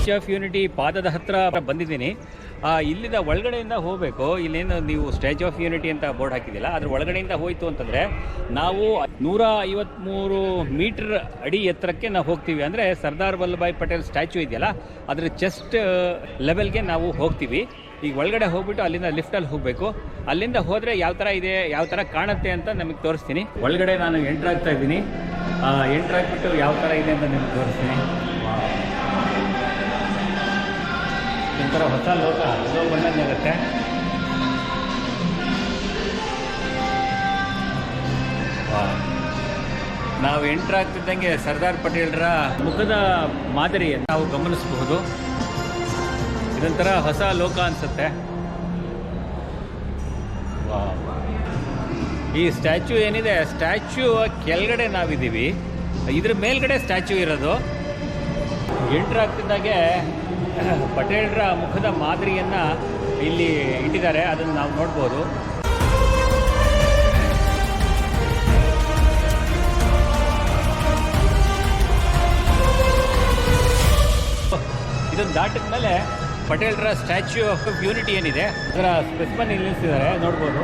Statue of unity ಪಾದದ ಹತ್ರ ಬಂದಿದ್ದೀನಿ. ಇಲ್ಲಿಂದ ಒಳಗಡೆಯಿಂದ ಹೋಗಬೇಕು. ಇಲ್ಲೇನು ನೀವು ಸ್ಟ್ಯಾಚ್ಯೂ ಆಫ್ ಯೂನಿಟಿ ಅಂತ ಬೋರ್ಡ್ ಹಾಕಿದ್ದಿಲ್ಲ, ಅದ್ರ ಒಳಗಡೆಯಿಂದ ಹೋಯಿತು ಅಂತಂದರೆ ನಾವು 153 ಮೀಟರ್ ಅಡಿ ಎತ್ತರಕ್ಕೆ ನಾವು ಹೋಗ್ತೀವಿ. ಅಂದರೆ ಸರ್ದಾರ್ ವಲ್ಲಭಾಯ್ ಪಟೇಲ್ ಸ್ಟ್ಯಾಚ್ಯೂ ಇದೆಯಲ್ಲ, ಅದರ ಚೆಸ್ಟ್ ಲೆವೆಲ್ಗೆ ನಾವು ಹೋಗ್ತೀವಿ. ಈಗ ಒಳಗಡೆ ಹೋಗ್ಬಿಟ್ಟು ಅಲ್ಲಿಂದ ಲಿಫ್ಟಲ್ಲಿ ಹೋಗಬೇಕು. ಅಲ್ಲಿಂದ ಹೋದರೆ ಯಾವ ಥರ ಇದೆ, ಯಾವ ಥರ ಕಾಣುತ್ತೆ ಅಂತ ನಮಗೆ ತೋರಿಸ್ತೀನಿ. ಒಳಗಡೆ ನಾನು ಎಂಟ್ರ್ ಆಗ್ತಾ ಇದ್ದೀನಿ. ಎಂಟ್ರ್ ಆಗಿಬಿಟ್ಟು ಯಾವ ಥರ ಇದೆ ಅಂತ ನಿಮಗೆ ತೋರಿಸ್ತೀನಿ. ಒಂಥರ ಹೊಸ ಲೋಕ ಬಂದಂಗಾಗುತ್ತೆ. ನಾವು ಎಂಟ್ರ್ ಆಗ್ತಿದ್ದಂಗೆ ಸರ್ದಾರ್ ಪಟೇಲ್ರ ಮುಖದ ಮಾದರಿ ನಾವು ಗಮನಿಸಬಹುದು. ಇದೊಂಥರ ಹೊಸ ಲೋಕ ಅನಿಸುತ್ತೆ. ಈ ಸ್ಟ್ಯಾಚ್ಯೂ ಏನಿದೆ, ಸ್ಟ್ಯಾಚ್ಯೂ ಕೆಳಗಡೆ ನಾವಿದ್ದೀವಿ, ಇದ್ರ ಮೇಲ್ಗಡೆ ಸ್ಟ್ಯಾಚ್ಯೂ ಇರೋದು. ಎಂಟ್ರ್ ಆಗ್ತಿದ್ದಾಗೆ ಪಟೇಲ್ರ ಮುಖದ ಮಾದರಿಯನ್ನು ಇಲ್ಲಿ ಇಟ್ಟಿದ್ದಾರೆ, ಅದನ್ನು ನಾವು ನೋಡ್ಬೋದು. ಇದನ್ನು ದಾಟಿದ ಮೇಲೆ ಪಟೇಲ್ರ ಸ್ಟ್ಯಾಚ್ಯೂ ಆಫ್ ಯೂನಿಟಿ ಏನಿದೆ ಅದರ ಸ್ಪೆಸಿಮನ್ ಇಲ್ಲಿ ನಿಲ್ಲಿಸಿದ್ದಾರೆ, ನೋಡ್ಬೋದು.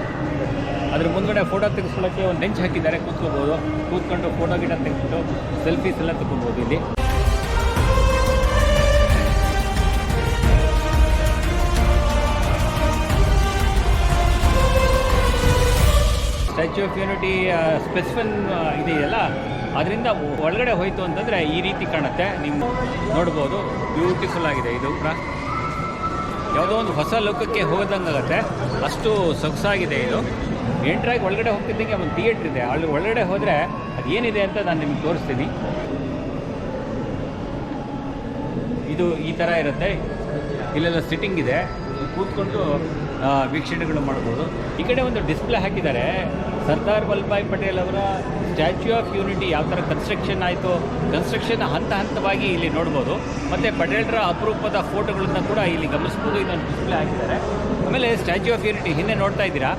ಅದ್ರ ಮುಂದ್ಗಡೆ ಫೋಟೋ ತೆಗೆಸ್ಕೊಳ್ಳೋಕ್ಕೆ ಒಂದು ಬೆಂಚ್ ಹಾಕಿದ್ದಾರೆ, ಕೂತ್ಕೋಬೋದು. ಕೂತ್ಕೊಂಡು ಫೋಟೋ ಗಿಡ ತೆಗೆಸ್ಬಿಟ್ಟು ಸೆಲ್ಫೀಸ್ ಎಲ್ಲ ತಗೊಬೋದು. ಇಲ್ಲಿ ಸ್ಟ್ಯಾಚ್ಯೂ ಆಫ್ ಯೂನಿಟಿ ಸ್ಪೆಸಿಫನ್ ಇದೆಯಲ್ಲ, ಅದರಿಂದ ಒಳಗಡೆ ಹೋಯಿತು ಅಂತಂದರೆ ಈ ರೀತಿ ಕಾಣುತ್ತೆ. ನೀವು ನೋಡ್ಬೋದು, ಬ್ಯೂಟಿಫುಲ್ ಆಗಿದೆ. ಇದು ಯಾವುದೋ ಒಂದು ಹೊಸ ಲೋಕಕ್ಕೆ ಹೋದಂಗಾಗತ್ತೆ, ಅಷ್ಟು ಸೊಗಸಾಗಿದೆ ಇದು. ಎಂಟ್ರಾಗಿ ಒಳಗಡೆ ಹೋಗ್ತಿದ್ದಂಗೆ ಒಂದು ಥಿಯೇಟ್ರ್ ಇದೆ, ಅಲ್ಲಿ ಒಳಗಡೆ ಹೋದರೆ ಅದು ಏನಿದೆ ಅಂತ ನಾನು ನಿಮಗೆ ತೋರಿಸ್ತೀನಿ. ಇದು ಈ ಥರ ಇರುತ್ತೆ. ಇಲ್ಲೆಲ್ಲ ಸಿಟ್ಟಿಂಗ್ ಇದೆ, ಕೂತ್ಕೊಂಡು ವೀಕ್ಷಣೆಗಳು ಮಾಡ್ಬೋದು. ಈ ಕಡೆ ಒಂದು ಡಿಸ್ಪ್ಲೇ ಹಾಕಿದ್ದಾರೆ, ಸರ್ದಾರ್ ವಲ್ಲಭಾಯ್ ಪಟೇಲ್ ಅವರ ಸ್ಟ್ಯಾಚ್ಯೂ ಆಫ್ ಯೂನಿಟಿ ಯಾವ ಥರ ಕನ್ಸ್ಟ್ರಕ್ಷನ್ ಆಯಿತು, ಕನ್ಸ್ಟ್ರಕ್ಷನ್ ಹಂತ ಹಂತವಾಗಿ ಇಲ್ಲಿ ನೋಡ್ಬೋದು. ಮತ್ತು ಪಟೇಲ್ರ ಅಪರೂಪದ ಫೋಟೋಗಳನ್ನ ಕೂಡ ಇಲ್ಲಿ ಗಮನಿಸ್ಬೋದು. ಇದೊಂದು ಡಿಸ್ಪ್ಲೇ ಹಾಕಿದ್ದಾರೆ. ಆಮೇಲೆ ಸ್ಟ್ಯಾಚ್ಯೂ ಆಫ್ ಯೂನಿಟಿ ಹಿಂದೆ ನೋಡ್ತಾ ಇದ್ದೀರಾ,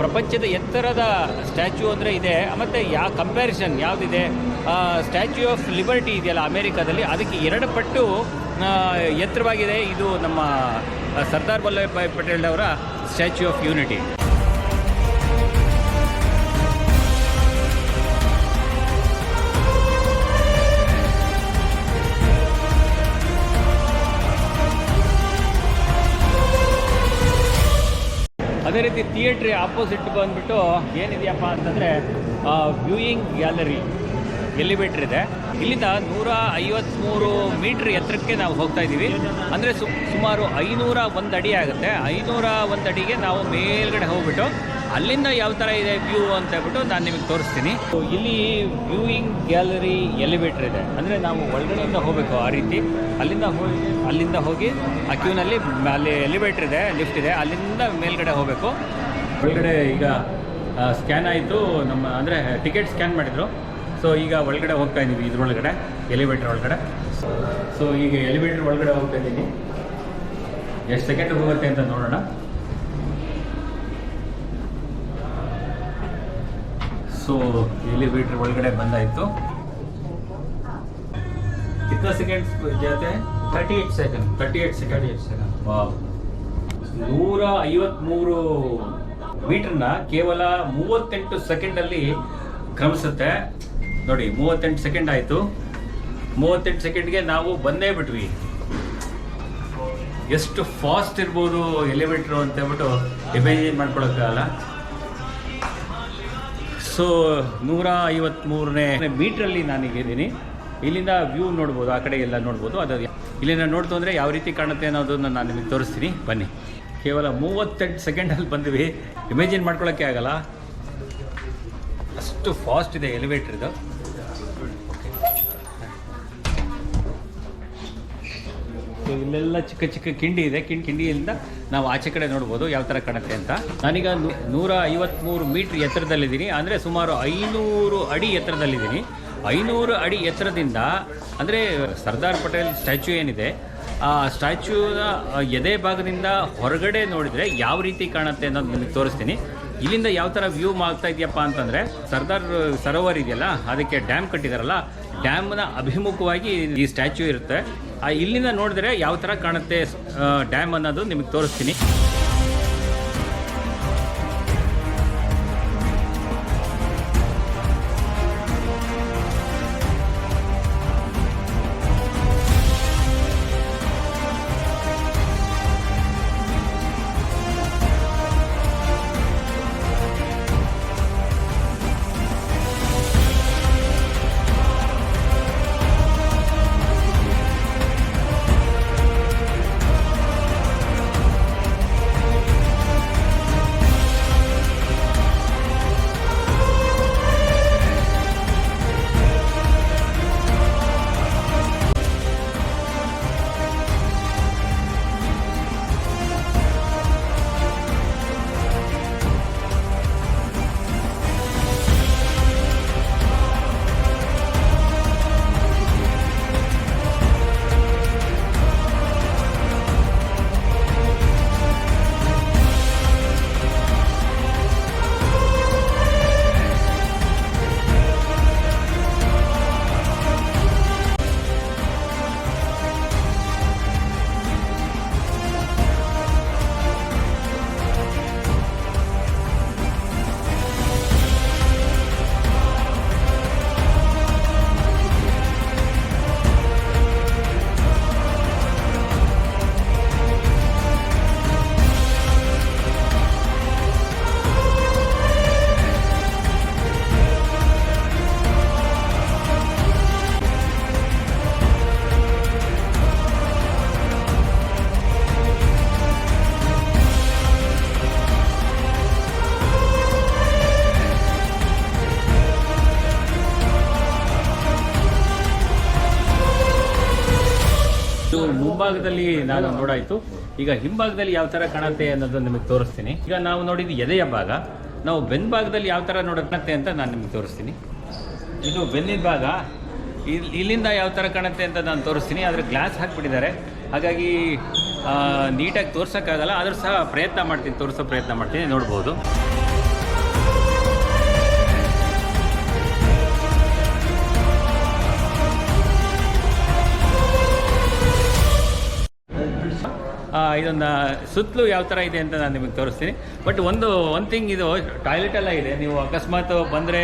ಪ್ರಪಂಚದ ಎತ್ತರದ ಸ್ಟ್ಯಾಚ್ಯೂ ಅಂದರೆ ಇದೆ. ಮತ್ತು ಯಾವ ಕಂಪ್ಯಾರಿಸನ್ ಯಾವುದಿದೆ, ಸ್ಟ್ಯಾಚ್ಯೂ ಆಫ್ ಲಿಬರ್ಟಿ ಇದೆಯಲ್ಲ ಅಮೇರಿಕಾದಲ್ಲಿ, ಅದಕ್ಕೆ 2 ಪಟ್ಟು ಎತ್ತರವಾಗಿದೆ ಇದು ನಮ್ಮ ಸರ್ದಾರ್ ವಲ್ಲಭಾಯ್ ಪಟೇಲ್ ಅವರ ಸ್ಟ್ಯಾಚ್ಯೂ ಆಫ್ ಯೂನಿಟಿ. ಅದೇ ರೀತಿ ಥಿಯೇಟ್ರಿ ಆಪೋಸಿಟ್ ಬಂದುಬಿಟ್ಟು ಏನಿದೆಯಪ್ಪ ಅಂತಂದರೆ ವ್ಯೂಯಿಂಗ್ ಗ್ಯಾಲರಿ ಎಲಿವೇಟ್ರ್ ಇದೆ. ಇಲ್ಲಿಂದ 153 ಮೀಟ್ರ್ ಎತ್ತರಕ್ಕೆ ನಾವು ಹೋಗ್ತಾ ಇದ್ದೀವಿ. ಅಂದರೆ ಸುಮಾರು 501 ಅಡಿ ಆಗುತ್ತೆ. 501 ಅಡಿಗೆ ನಾವು ಮೇಲ್ಗಡೆ ಹೋಗ್ಬಿಟ್ಟು ಅಲ್ಲಿಂದ ಯಾವ ಥರ ಇದೆ ವ್ಯೂ ಅಂತ ಹೇಳ್ಬಿಟ್ಟು ನಾನು ನಿಮಗೆ ತೋರಿಸ್ತೀನಿ. ಇಲ್ಲಿ ವ್ಯೂಯಿಂಗ್ ಗ್ಯಾಲರಿ ಎಲಿವೇಟ್ರ್ ಇದೆ, ಅಂದರೆ ನಾವು ಒಳಗಡೆಯಿಂದ ಹೋಗಬೇಕು. ಆ ರೀತಿ ಅಲ್ಲಿಂದ ಹೋಗಿ ಆ ಕ್ಯೂನಲ್ಲಿ ಅಲ್ಲಿ ಎಲಿವೇಟ್ರ್ ಇದೆ, ಲಿಫ್ಟ್ ಇದೆ, ಅಲ್ಲಿಂದ ಮೇಲ್ಗಡೆ ಹೋಗಬೇಕು. ಒಳಗಡೆ ಈಗ ಸ್ಕ್ಯಾನ್ ಆಯಿತು, ನಮ್ಮ ಅಂದರೆ ಟಿಕೆಟ್ ಸ್ಕ್ಯಾನ್ ಮಾಡಿದರು. ಸೊ ಈಗ ಒಳಗಡೆ ಹೋಗ್ತಾ ಇದ್ದೀವಿ, ಇದ್ರೊಳಗಡೆ ಎಲಿವೇಟ್ರ್ ಒಳಗಡೆ. ಸೊ ಈಗ ಎಲಿವೇಟ್ರ್ ಒಳಗಡೆ ಹೋಗ್ತಾ ಇದ್ದೀನಿ. ಎಷ್ಟು ಸೆಕೆಂಡ್ ಹೋಗುತ್ತೆ ಅಂತ ನೋಡೋಣ. ಸೊ ಎಲಿವೇಟ್ರ್ ಒಳಗಡೆ ಬಂದಾಯಿತು. कितना सेकेंड्स जाते हैं? 38 सेकंड. 38 सेकंड. वाह. 153 ಮೀಟರ್ನ ಕೇವಲ 38 ಸೆಕೆಂಡಲ್ಲಿ ಕ್ರಮಿಸುತ್ತೆ ನೋಡಿ. 38 ಸೆಕೆಂಡ್ ಆಯಿತು. 38 ಸೆಕೆಂಡ್ಗೆ ನಾವು ಬಂದೇ ಬಿಟ್ವಿ. ಎಷ್ಟು ಫಾಸ್ಟ್ ಇರ್ಬೋದು ಎಲಿವೇಟ್ರು ಅಂತ ಹೇಳ್ಬಿಟ್ಟು ಇಮ್ಯಾಜಿನ್ ಮಾಡ್ಕೊಳಕ್ಕಾಗಲ್ಲ. ಸೊ 153ನೇ ಮೀಟ್ರಲ್ಲಿ ನಾನೀಗಿದ್ದೀನಿ. ಇಲ್ಲಿಂದ ವ್ಯೂ ನೋಡ್ಬೋದು, ಆ ಕಡೆ ಎಲ್ಲ ನೋಡ್ಬೋದು. ಅದು ಇಲ್ಲಿಂದ ನೋಡ್ತು ಅಂದರೆ ಯಾವ ರೀತಿ ಕಾಣುತ್ತೆ ಅನ್ನೋದನ್ನು ನಾನು ನಿಮಗೆ ತೋರಿಸ್ತೀನಿ, ಬನ್ನಿ. ಕೇವಲ 38 ಸೆಕೆಂಡಲ್ಲಿ ಬಂದ್ವಿ. ಇಮ್ಯಾಜಿನ್ ಮಾಡ್ಕೊಳ್ಳೋಕ್ಕೆ ಆಗಲ್ಲ, ಅಷ್ಟು ಫಾಸ್ಟ್ ಇದೆ ಎಲಿವೇಟ್ರ್ ಇದು. ಸೊ ಇಲ್ಲೆಲ್ಲ ಚಿಕ್ಕ ಚಿಕ್ಕ ಕಿಂಡಿ ಇದೆ. ಕಿಂಡಿಯಿಂದ ನಾವು ಆಚೆ ಕಡೆ ನೋಡ್ಬೋದು ಯಾವ ಥರ ಕಾಣುತ್ತೆ ಅಂತ. ನಾನೀಗ 153 ಮೀಟ್ರ್ ಎತ್ತರದಲ್ಲಿದ್ದೀನಿ, ಅಂದರೆ ಸುಮಾರು 500 ಅಡಿ ಎತ್ತರದಲ್ಲಿದ್ದೀನಿ. 500 ಅಡಿ ಎತ್ತರದಿಂದ ಅಂದರೆ ಸರ್ದಾರ್ ಪಟೇಲ್ ಸ್ಟ್ಯಾಚ್ಯೂ ಏನಿದೆ, ಆ ಸ್ಟ್ಯಾಚ್ಯೂನ ಎದೆ ಭಾಗದಿಂದ ಹೊರಗಡೆ ನೋಡಿದರೆ ಯಾವ ರೀತಿ ಕಾಣುತ್ತೆ ಅನ್ನೋದು ನಿಮಗೆ ತೋರಿಸ್ತೀನಿ. ಇಲ್ಲಿಂದ ಯಾವ ಥರ ವ್ಯೂ ಆಗ್ತಾ ಇದೆಯಪ್ಪ ಅಂತಂದರೆ, ಸರ್ದಾರ್ ಸರೋವರ್ ಇದೆಯಲ್ಲ, ಅದಕ್ಕೆ ಡ್ಯಾಮ್ ಕಟ್ಟಿದಾರಲ್ಲ, ಡ್ಯಾಮ್ನ ಅಭಿಮುಖವಾಗಿ ಈ ಸ್ಟ್ಯಾಚ್ಯೂ ಇರುತ್ತೆ. ಇಲ್ಲಿಂದ ನೋಡಿದ್ರೆ ಯಾವ ಥರ ಕಾಣುತ್ತೆ ಡ್ಯಾಮ್ ಅನ್ನೋದು ನಿಮಗೆ ತೋರಿಸ್ತೀನಿ. ಮುಂಭಾಗದಲ್ಲಿ ನಾನು ನೋಡಾಯಿತು. ಈಗ ಹಿಂಭಾಗದಲ್ಲಿ ಯಾವ ಥರ ಕಾಣುತ್ತೆ ಅನ್ನೋದನ್ನು ನಿಮಗೆ ತೋರಿಸ್ತೀನಿ. ಈಗ ನಾವು ನೋಡಿದ್ದು ಎದೆಯ ಭಾಗ. ನಾವು ಬೆನ್ನ ಭಾಗದಲ್ಲಿ ಯಾವ ಥರ ಕಾಣುತ್ತೆ ಅಂತ ನಾನು ನಿಮಗೆ ತೋರಿಸ್ತೀನಿ. ಇದು ಬೆನ್ನಿನ ಭಾಗ. ಇಲ್ಲಿಂದ ಯಾವ ಥರ ಕಾಣುತ್ತೆ ಅಂತ ನಾನು ತೋರಿಸ್ತೀನಿ. ಆದರೆ ಗ್ಲಾಸ್ ಹಾಕಿಬಿಟ್ಟಿದ್ದಾರೆ, ಹಾಗಾಗಿ ನೀಟಾಗಿ ತೋರ್ಸೋಕ್ಕಾಗಲ್ಲ. ಆದರೂ ಸಹ ತೋರಿಸೋ ಪ್ರಯತ್ನ ಮಾಡ್ತೀನಿ, ನೋಡ್ಬೋದು. ಇದೊಂದು ಸುತ್ತಲೂ ಯಾವ ಥರ ಇದೆ ಅಂತ ನಾನು ನಿಮಗೆ ತೋರಿಸ್ತೀನಿ. ಬಟ್ ಒಂದು ಥಿಂಗ್, ಇದು ಟಾಯ್ಲೆಟ್ ಎಲ್ಲ ಇದೆ. ನೀವು ಅಕಸ್ಮಾತ್ ಬಂದರೆ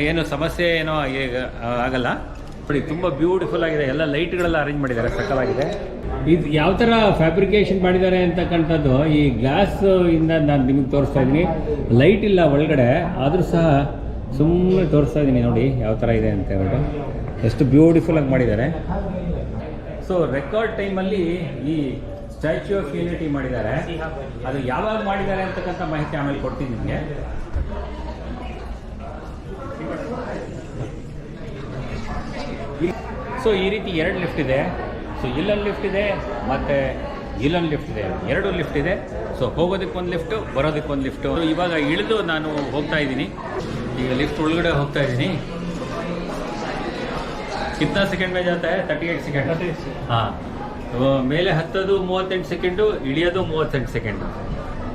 ಏನು ಸಮಸ್ಯೆ ಏನೋ ಆಗಲ್ಲ. ನೋಡಿ, ತುಂಬ ಬ್ಯೂಟಿಫುಲ್ ಆಗಿದೆ. ಎಲ್ಲ ಲೈಟ್ಗಳೆಲ್ಲ ಅರೇಂಜ್ ಮಾಡಿದ್ದಾರೆ, ಸಕ್ಕತ್ತಾಗಿದೆ. ಇದು ಯಾವ ಥರ ಫ್ಯಾಬ್ರಿಕೇಷನ್ ಮಾಡಿದ್ದಾರೆ ಅಂತಕ್ಕಂಥದ್ದು ಈ ಗ್ಲಾಸ್ ಇಂದ ನಾನು ನಿಮಗೆ ತೋರಿಸ್ತಾ ಇದ್ದೀನಿ. ಲೈಟ್ ಇಲ್ಲ ಒಳಗಡೆ, ಆದರೂ ಸಹ ಸುಮ್ಮನೆ ತೋರಿಸ್ತಾ ಇದ್ದೀನಿ. ನೋಡಿ ಯಾವ ಥರ ಇದೆ ಅಂತ ಹೇಳ್ಬಿಟ್ಟು, ಎಷ್ಟು ಬ್ಯೂಟಿಫುಲ್ಲಾಗಿ ಮಾಡಿದ್ದಾರೆ. ಸೊ ರೆಕಾರ್ಡ್ ಟೈಮಲ್ಲಿ ಈ ಸ್ಟ್ಯಾಚ್ಯೂ ಆಫ್ ಯೂನಿಟಿ ಮಾಡಿದ್ದಾರೆ. ಅದು ಯಾವಾಗ ಮಾಡಿದ್ದಾರೆ ಅಂತಕ್ಕಂಥ ಮಾಹಿತಿ ಆಮೇಲೆ ಕೊಡ್ತೀನಿ ನಿಮಗೆ. ಸೊ ಈ ರೀತಿ 2 ಲಿಫ್ಟ್ ಇದೆ. ಸೊ ಇಲ್ಲೊಂದು ಲಿಫ್ಟ್ ಇದೆ ಮತ್ತು ಇಲ್ಲೊಂದು ಲಿಫ್ಟ್ ಇದೆ. 2 ಲಿಫ್ಟ್ ಇದೆ. ಸೊ ಹೋಗೋದಕ್ಕೊಂದು ಲಿಫ್ಟು, ಬರೋದಕ್ಕೊಂದು ಲಿಫ್ಟು. ಇವಾಗ ಇಳಿದು ನಾನು ಹೋಗ್ತಾ ಇದ್ದೀನಿ. ಈಗ ಲಿಫ್ಟ್ ಒಳಗಡೆ ಹೋಗ್ತಾ ಇದ್ದೀನಿ. कितना सेकंड में जाता है? 38 सेकंड. हाँ, ಮೇಲೆ ಹತ್ತೋದು 38 ಸೆಕೆಂಡು, ಇಳಿಯೋದು 38 ಸೆಕೆಂಡು.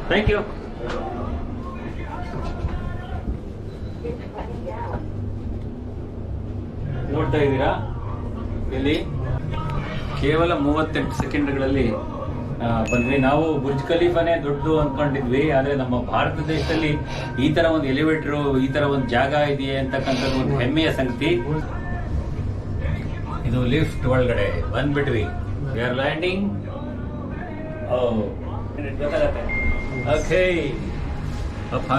Thank you. ನೋಡ್ತಾ ಇದ್ದೀರಾ, ಇಲ್ಲಿ ಕೇವಲ 38 ಸೆಕೆಂಡ್ಗಳಲ್ಲಿ ಬಂದ್ವಿ. ನಾವು ಬುರ್ಜ್ ಖಲೀಫಾನೇ ದೊಡ್ಡದು ಅಂದ್ಕೊಂಡಿದ್ವಿ, ಆದರೆ ನಮ್ಮ ಭಾರತ ದೇಶದಲ್ಲಿ ಈ ಥರ ಒಂದು ಎಲಿವೇಟ್ರು, ಈ ಥರ ಒಂದು ಜಾಗ ಇದೆಯೇ ಅಂತಕ್ಕಂಥದ್ದು ಒಂದು ಹೆಮ್ಮೆಯ ಸಂಗತಿ. ಇದು ಲಿಫ್ಟ್ ಒಳಗಡೆ ಬಂದ್ಬಿಟ್ವಿ. We are landing. ಓಕೆ ಅಪ್ಪ.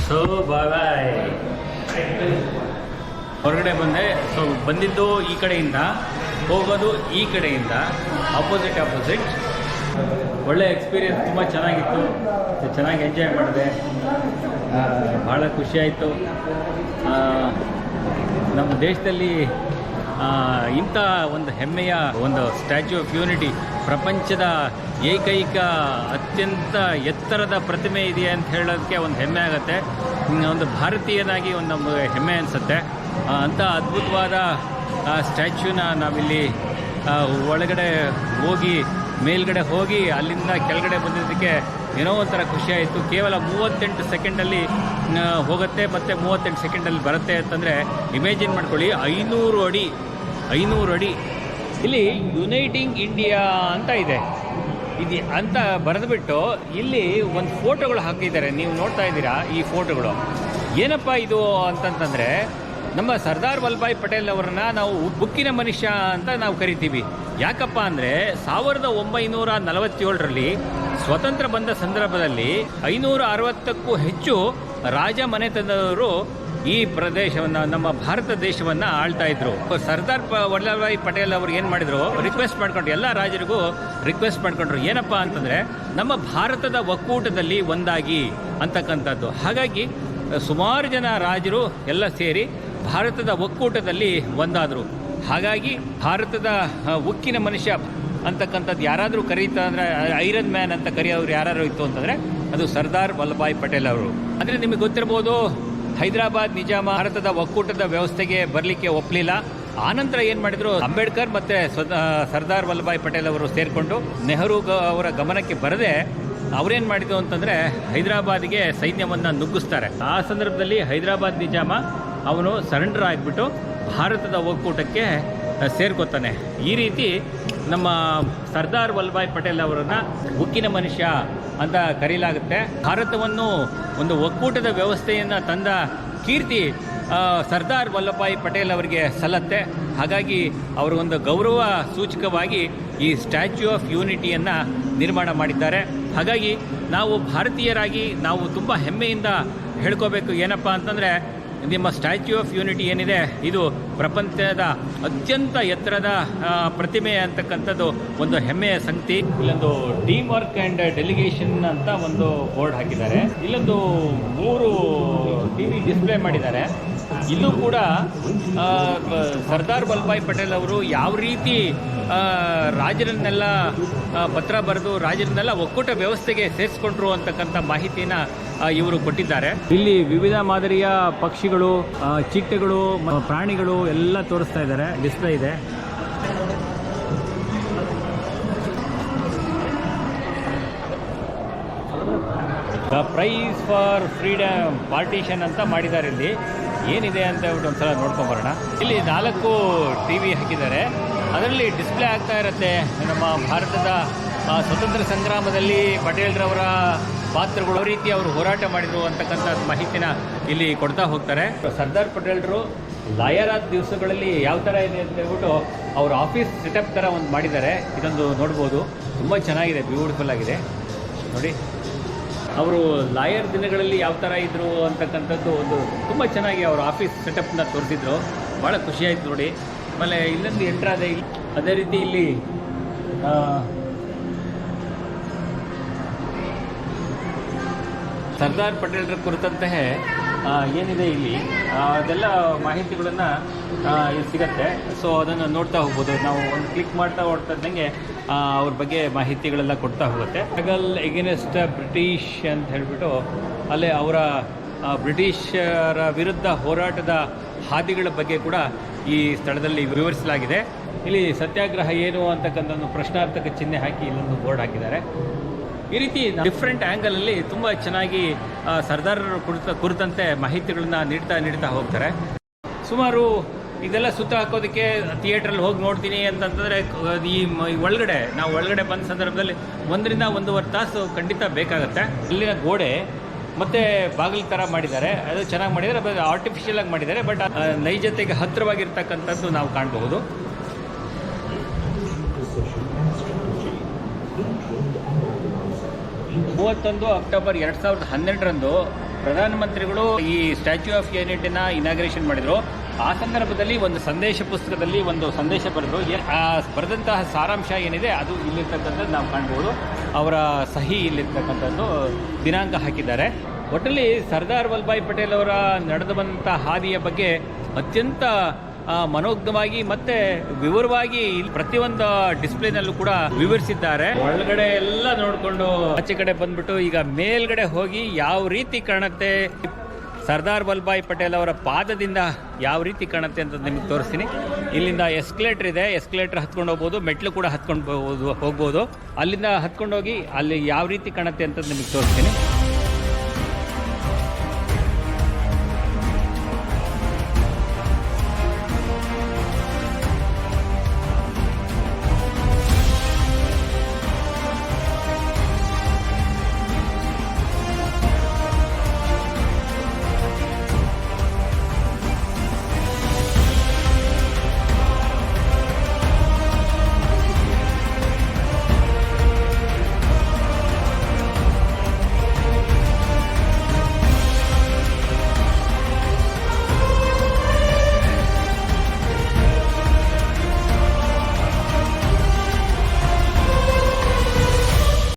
So bye. ಹೊರಗಡೆ ಬಂದೆ. ಸೊ ಬಂದಿದ್ದು ಈ ಕಡೆಯಿಂದ, ಹೋಗೋದು ಈ ಕಡೆಯಿಂದ, ಆಪೋಸಿಟ್. ಒಳ್ಳೆ ಎಕ್ಸ್ಪೀರಿಯನ್ಸ್, ತುಂಬ ಚೆನ್ನಾಗಿತ್ತು. ಚೆನ್ನಾಗಿ ಎಂಜಾಯ್ ಮಾಡಿದೆ. ಭಾಳ ಖುಷಿಯಾಯಿತು. ನಮ್ಮ ದೇಶದಲ್ಲಿ ಇಂಥ ಒಂದು ಹೆಮ್ಮೆಯ ಒಂದು ಸ್ಟ್ಯಾಚ್ಯೂ ಆಫ್ ಯೂನಿಟಿ, ಪ್ರಪಂಚದ ಏಕೈಕ ಅತ್ಯಂತ ಎತ್ತರದ ಪ್ರತಿಮೆ ಇದೆ ಅಂತ ಹೇಳೋದಕ್ಕೆ ಒಂದು ಹೆಮ್ಮೆ ಆಗುತ್ತೆ. ಒಂದು ಭಾರತೀಯನಾಗಿ ಒಂದು ನಮಗೆ ಹೆಮ್ಮೆ ಅನಿಸುತ್ತೆ. ಅಂಥ ಅದ್ಭುತವಾದ ಸ್ಟ್ಯಾಚ್ಯೂನ ನಾವಿಲ್ಲಿ ಒಳಗಡೆ ಹೋಗಿ, ಮೇಲ್ಗಡೆ ಹೋಗಿ ಅಲ್ಲಿಂದ ಕೆಳಗಡೆ ಬಂದಿದ್ದಕ್ಕೆ ಏನೋ ಒಂಥರ ಖುಷಿಯಾಯಿತು. ಕೇವಲ 38 ಸೆಕೆಂಡಲ್ಲಿ ಹೋಗುತ್ತೆ ಮತ್ತು 38 ಸೆಕೆಂಡಲ್ಲಿ ಬರುತ್ತೆ ಅಂತಂದರೆ ಇಮೇಜಿನ್ ಮಾಡ್ಕೊಳ್ಳಿ. 500 ಅಡಿ ಇಲ್ಲಿ ಯುನೈಟಿಂಗ್ ಇಂಡಿಯಾ ಅಂತ ಇದೆ, ಇದು ಅಂತ ಬರೆದುಬಿಟ್ಟು ಇಲ್ಲಿ ಒಂದು ಫೋಟೋಗಳು ಹಾಕಿದ್ದಾರೆ. ನೀವು ನೋಡ್ತಾ ಇದ್ದೀರಾ ಈ ಫೋಟೋಗಳು. ಏನಪ್ಪ ಇದು ಅಂತಂತಂದರೆ, ನಮ್ಮ ಸರ್ದಾರ್ ವಲ್ಲಭಾಯ್ ಪಟೇಲ್ ಅವರನ್ನ ನಾವು ಉಕ್ಕಿನ ಮನುಷ್ಯ ಅಂತ ನಾವು ಕರಿತೀವಿ. ಯಾಕಪ್ಪ ಅಂದರೆ 1947ರಲ್ಲಿ ಸ್ವತಂತ್ರ ಬಂದ ಸಂದರ್ಭದಲ್ಲಿ 560ಕ್ಕೂ ಹೆಚ್ಚು ರಾಜ ಮನೆತನದವರು ಈ ಪ್ರದೇಶವನ್ನು, ನಮ್ಮ ಭಾರತ ದೇಶವನ್ನು ಆಳ್ತಾ ಇದ್ರು. ಸರ್ದಾರ್ ವಲ್ಲಭಾಯ್ ಪಟೇಲ್ ಅವರು ಏನು ಮಾಡಿದ್ರು, ರಿಕ್ವೆಸ್ಟ್ ಮಾಡ್ಕೊಂಡ್ರು, ಎಲ್ಲ ರಾಜರಿಗೂ ರಿಕ್ವೆಸ್ಟ್ ಮಾಡ್ಕೊಂಡ್ರು. ಏನಪ್ಪ ಅಂತಂದರೆ, ನಮ್ಮ ಭಾರತದ ಒಕ್ಕೂಟದಲ್ಲಿ ಒಂದಾಗಿ ಅಂತಕ್ಕಂಥದ್ದು. ಹಾಗಾಗಿ ಸುಮಾರು ಜನ ರಾಜರು ಎಲ್ಲ ಸೇರಿ ಭಾರತದ ಒಕ್ಕೂಟದಲ್ಲಿ ಒಂದಾದರು. ಹಾಗಾಗಿ ಭಾರತದ ಉಕ್ಕಿನ ಮನುಷ್ಯ ಅಂತಕ್ಕಂಥದ್ದು ಯಾರಾದರೂ ಕರೀತಾ ಅಂದರೆ, ಐರನ್ ಮ್ಯಾನ್ ಅಂತ ಕರೆಯೋರು ಯಾರು ಇತ್ತು ಅಂತಂದರೆ ಅದು ಸರ್ದಾರ್ ವಲ್ಲಭಾಯ್ ಪಟೇಲ್ ಅವರು. ಅಂದರೆ ನಿಮಗೆ ಗೊತ್ತಿರ್ಬೋದು, ಹೈದರಾಬಾದ್ ನಿಜಾಮ ಭಾರತದ ಒಕ್ಕೂಟದ ವ್ಯವಸ್ಥೆಗೆ ಬರಲಿಕ್ಕೆ ಒಪ್ಪಲಿಲ್ಲ. ಆನಂತರ ಏನು ಮಾಡಿದ್ರು, ಅಂಬೇಡ್ಕರ್ ಮತ್ತು ಸರ್ದಾರ್ ವಲ್ಲಭಾಯ್ ಪಟೇಲ್ ಅವರು ಸೇರಿಕೊಂಡು ನೆಹರು ಅವರ ಗಮನಕ್ಕೆ ಬರದೆ ಅವರೇನು ಮಾಡಿದ್ರು ಅಂತಂದರೆ ಹೈದರಾಬಾದಿಗೆ ಸೈನ್ಯವನ್ನು ನುಗ್ಗಿಸ್ತಾರೆ. ಆ ಸಂದರ್ಭದಲ್ಲಿ ಹೈದರಾಬಾದ್ ನಿಜಾಮ ಅವನು ಸರೆಂಡರ್ ಆಗಿಬಿಟ್ಟು ಭಾರತದ ಒಕ್ಕೂಟಕ್ಕೆ ಸೇರ್ಕೋತಾನೆ. ಈ ರೀತಿ ನಮ್ಮ ಸರ್ದಾರ್ ವಲ್ಲಭಾಯ್ ಪಟೇಲ್ ಅವರನ್ನು ಉಕ್ಕಿನ ಮನುಷ್ಯ ಅಂತ ಕರೆಯಲಾಗುತ್ತೆ. ಭಾರತವನ್ನು ಒಂದು ಒಕ್ಕೂಟದ ವ್ಯವಸ್ಥೆಯನ್ನು ತಂದ ಕೀರ್ತಿ ಸರ್ದಾರ್ ವಲ್ಲಭಾಯ್ ಪಟೇಲ್ ಅವರಿಗೆ ಸಲ್ಲತ್ತೆ. ಹಾಗಾಗಿ ಅವರಿಗೊಂದು ಗೌರವ ಸೂಚಕವಾಗಿ ಈ ಸ್ಟ್ಯಾಚ್ಯೂ ಆಫ್ ಯೂನಿಟಿಯನ್ನು ನಿರ್ಮಾಣ ಮಾಡಿದ್ದಾರೆ. ಹಾಗಾಗಿ ನಾವು ಭಾರತೀಯರಾಗಿ ನಾವು ತುಂಬ ಹೆಮ್ಮೆಯಿಂದ ಹೇಳ್ಕೋಬೇಕು. ಏನಪ್ಪ ಅಂತಂದರೆ, ನಿಮ್ಮ ಸ್ಟ್ಯಾಚ್ಯೂ ಆಫ್ ಯೂನಿಟಿ ಏನಿದೆ, ಇದು ಪ್ರಪಂಚದ ಅತ್ಯಂತ ಎತ್ತರದ ಪ್ರತಿಮೆ ಅಂತಕ್ಕಂಥದ್ದು ಒಂದು ಹೆಮ್ಮೆಯ ಸಂಗತಿ. ಇಲ್ಲೊಂದು ಟೀಮ್ ವರ್ಕ್ ಆ್ಯಂಡ್ ಡೆಲಿಗೇಷನ್ ಅಂತ ಒಂದು ಬೋರ್ಡ್ ಹಾಕಿದ್ದಾರೆ. ಇಲ್ಲೊಂದು 3 TV ಡಿಸ್ಪ್ಲೇ ಮಾಡಿದ್ದಾರೆ. ಇಲ್ಲೂ ಕೂಡ ಸರ್ದಾರ್ ವಲ್ಲಭಾಯ್ ಪಟೇಲ್ ಅವರು ಯಾವ ರೀತಿ ರಾಜರನ್ನೆಲ್ಲ ಪತ್ರ ಬರೆದು ರಾಜರನ್ನೆಲ್ಲ ಒಕ್ಕೂಟ ವ್ಯವಸ್ಥೆಗೆ ಸೇರಿಸ್ಕೊಂಡ್ರು ಅಂತಕ್ಕಂಥ ಮಾಹಿತಿನ ಇವರು ಕೊಟ್ಟಿದ್ದಾರೆ. ಇಲ್ಲಿ ವಿವಿಧ ಮಾದರಿಯ ಪಕ್ಷಿಗಳು, ಚಿಟ್ಟೆಗಳು, ಪ್ರಾಣಿಗಳು ಎಲ್ಲ ತೋರಿಸ್ತಾ ಇದ್ದಾರೆ. ಡಿಸ್ಪ್ಲೇ ಇದೆ. The price for freedom partition ಅಂತ ಮಾಡಿದ್ದಾರೆ. ಇಲ್ಲಿ ಏನಿದೆ ಅಂತ ಹೇಳ್ಬಿಟ್ಟು ಒಂದ್ಸಲ ನೋಡ್ಕೊಂಬರೋಣ. ಇಲ್ಲಿ 4 TV ಹಾಕಿದ್ದಾರೆ. ಅದರಲ್ಲಿ ಡಿಸ್ಪ್ಲೇ ಆಗ್ತಾ ಇರುತ್ತೆ ನಮ್ಮ ಭಾರತದ ಸ್ವತಂತ್ರ ಸಂಗ್ರಾಮದಲ್ಲಿ ಪಟೇಲ್ರವರ ಪಾತ್ರಗಳು, ಯಾವ ರೀತಿ ಅವರು ಹೋರಾಟ ಮಾಡಿದರು ಅಂತಕ್ಕಂಥ ಮಾಹಿತಿನ ಇಲ್ಲಿ ಕೊಡ್ತಾ ಹೋಗ್ತಾರೆ. ಸರ್ದಾರ್ ಪಟೇಲ್ರು ಲಾಯರ್ ಆದ ದಿವಸಗಳಲ್ಲಿ ಯಾವ ಥರ ಇದೆ ಅಂತ ಹೇಳ್ಬಿಟ್ಟು ಅವ್ರ ಆಫೀಸ್ ಸೆಟಪ್ ಥರ ಒಂದು ಮಾಡಿದ್ದಾರೆ. ಇದೊಂದು ನೋಡ್ಬೋದು, ತುಂಬ ಚೆನ್ನಾಗಿದೆ, ಬ್ಯೂಟಿಫುಲ್ ಆಗಿದೆ ನೋಡಿ. ಅವರು ಲಾಯರ್ ದಿನಗಳಲ್ಲಿ ಯಾವ ಥರ ಇದ್ದರು ಅಂತಕ್ಕಂಥದ್ದು ಒಂದು ತುಂಬ ಚೆನ್ನಾಗಿ ಅವ್ರ ಆಫೀಸ್ ಸೆಟಪ್ನ ತೋರಿಸಿದ್ರು. ಭಾಳ ಖುಷಿಯಾಯಿತು ನೋಡಿ. ಆಮೇಲೆ ಇಲ್ಲೊಂದು ಎಂಟ್ರಾದೆ. ಅದೇ ರೀತಿ ಇಲ್ಲಿ ಸರ್ದಾರ್ ಪಟೇಲ್ರ ಕುರಿತಂತಹ ಏನಿದೆ ಇಲ್ಲಿ ಅದೆಲ್ಲ ಮಾಹಿತಿಗಳನ್ನು ಇಲ್ಲಿ ಸಿಗುತ್ತೆ. ಸೊ ಅದನ್ನು ನೋಡ್ತಾ ಹೋಗ್ಬೋದು. ನಾವು ಒಂದು ಕ್ಲಿಕ್ ಮಾಡ್ತಾ ಹೊಡ್ತಂಗೆ ಅವ್ರ ಬಗ್ಗೆ ಮಾಹಿತಿಗಳೆಲ್ಲ ಕೊಡ್ತಾ ಹೋಗುತ್ತೆ. ಸ್ಟ್ರಗಲ್ ಎಗೇನೆಸ್ಟ್ ಬ್ರಿಟಿಷ್ ಅಂತ ಹೇಳಿಬಿಟ್ಟು ಅಲ್ಲೇ ಅವರ ಬ್ರಿಟಿಷರ ವಿರುದ್ಧ ಹೋರಾಟದ ಹಾದಿಗಳ ಬಗ್ಗೆ ಕೂಡ ಈ ಸ್ಥಳದಲ್ಲಿ ವಿವರಿಸಲಾಗಿದೆ. ಇಲ್ಲಿ ಸತ್ಯಾಗ್ರಹ ಏನು ಅಂತಕ್ಕಂಥ ಒಂದು ಪ್ರಶ್ನಾರ್ಥಕ ಚಿಹ್ನೆ ಹಾಕಿ ಇಲ್ಲೊಂದು ಬೋರ್ಡ್ ಹಾಕಿದ್ದಾರೆ. ಈ ರೀತಿ ಡಿಫ್ರೆಂಟ್ ಆ್ಯಂಗಲಲ್ಲಿ ತುಂಬ ಚೆನ್ನಾಗಿ ಸರ್ದಾರರ ಕುರಿತಂತೆ ಮಾಹಿತಿಗಳನ್ನ ನೀಡ್ತಾ ಹೋಗ್ತಾರೆ. ಸುಮಾರು ಇದೆಲ್ಲ ಸುತ್ತ ಹಾಕೋದಕ್ಕೆ ಥಿಯೇಟ್ರಲ್ಲಿ ಹೋಗಿ ನೋಡ್ತೀನಿ ಅಂತಂತಂದರೆ ಈ ಒಳಗಡೆ ನಾವು ಒಳಗಡೆ ಬಂದ ಸಂದರ್ಭದಲ್ಲಿ 1 ರಿಂದ 1.5 ತಾಸು ಖಂಡಿತ ಬೇಕಾಗುತ್ತೆ. ಇಲ್ಲಿನ ಗೋಡೆ ಮತ್ತು ಬಾಗಿಲು ಥರ ಮಾಡಿದ್ದಾರೆ, ಅದು ಚೆನ್ನಾಗಿ ಮಾಡಿದ್ದಾರೆ. ಬಟ್ ಆರ್ಟಿಫಿಷಿಯಲ್ ಆಗಿ ಮಾಡಿದ್ದಾರೆ, ಬಟ್ ನೈಜತೆಗೆ ಹತ್ತಿರವಾಗಿರ್ತಕ್ಕಂಥದ್ದು ನಾವು ಕಾಣಬಹುದು. 31 ಅಕ್ಟೋಬರ್ 2012ರಂದು ಪ್ರಧಾನಮಂತ್ರಿಗಳು ಈ ಸ್ಟ್ಯಾಚ್ಯೂ ಆಫ್ ಯೂನಿಟಿನ ಇನಾಗ್ರೇಷನ್ ಮಾಡಿದರು. ಆ ಸಂದರ್ಭದಲ್ಲಿ ಒಂದು ಸಂದೇಶ ಪುಸ್ತಕದಲ್ಲಿ ಒಂದು ಸಂದೇಶ ಬರೆದು ಬರೆದಂತಹ ಸಾರಾಂಶ ಏನಿದೆ ಅದು ಇಲ್ಲಿರ್ತಕ್ಕಂಥದ್ದು ನಾವು ಕಾಣ್ಬೋದು. ಅವರ ಸಹಿ ಇಲ್ಲಿರ್ತಕ್ಕಂಥದ್ದು ದಿನಾಂಕ ಹಾಕಿದ್ದಾರೆ. ಒಟ್ಟಲ್ಲಿ ಸರ್ದಾರ್ ವಲ್ಲಭಾಯ್ ಪಟೇಲ್ ಅವರ ನಡೆದು ಬಂದಂಥ ಹಾದಿಯ ಬಗ್ಗೆ ಅತ್ಯಂತ ಮನೋಜ್ಞವಾಗಿ ಮತ್ತೆ ವಿವರವಾಗಿ ಪ್ರತಿಯೊಂದು ಡಿಸ್ಪ್ಲೇನಲ್ಲೂ ಕೂಡ ವಿವರಿಸಿದ್ದಾರೆ. ಒಳಗಡೆ ಎಲ್ಲ ನೋಡಿಕೊಂಡು ಆಚೆ ಕಡೆ ಬಂದ್ಬಿಟ್ಟು ಈಗ ಮೇಲ್ಗಡೆ ಹೋಗಿ ಯಾವ ರೀತಿ ಕಾಣುತ್ತೆ ಸರ್ದಾರ್ ವಲ್ಲಭಾಯ್ ಪಟೇಲ್ ಅವರ ಪಾದದಿಂದ ಯಾವ ರೀತಿ ಕಾಣುತ್ತೆ ಅಂತ ನಿಮಗೆ ತೋರಿಸ್ತೀನಿ. ಇಲ್ಲಿಂದ ಎಸ್ಕಲೇಟರ್ ಇದೆ, ಎಸ್ಕಲೇಟರ್ ಹತ್ಕೊಂಡು ಹೋಗ್ಬೋದು, ಮೆಟ್ಲು ಕೂಡ ಹತ್ಕೊಂಡು ಹೋಗ್ಬೋದು. ಅಲ್ಲಿಂದ ಹತ್ಕೊಂಡು ಹೋಗಿ ಅಲ್ಲಿ ಯಾವ ರೀತಿ ಕಾಣುತ್ತೆ ಅಂತ ನಿಮಗೆ ತೋರಿಸ್ತೀನಿ.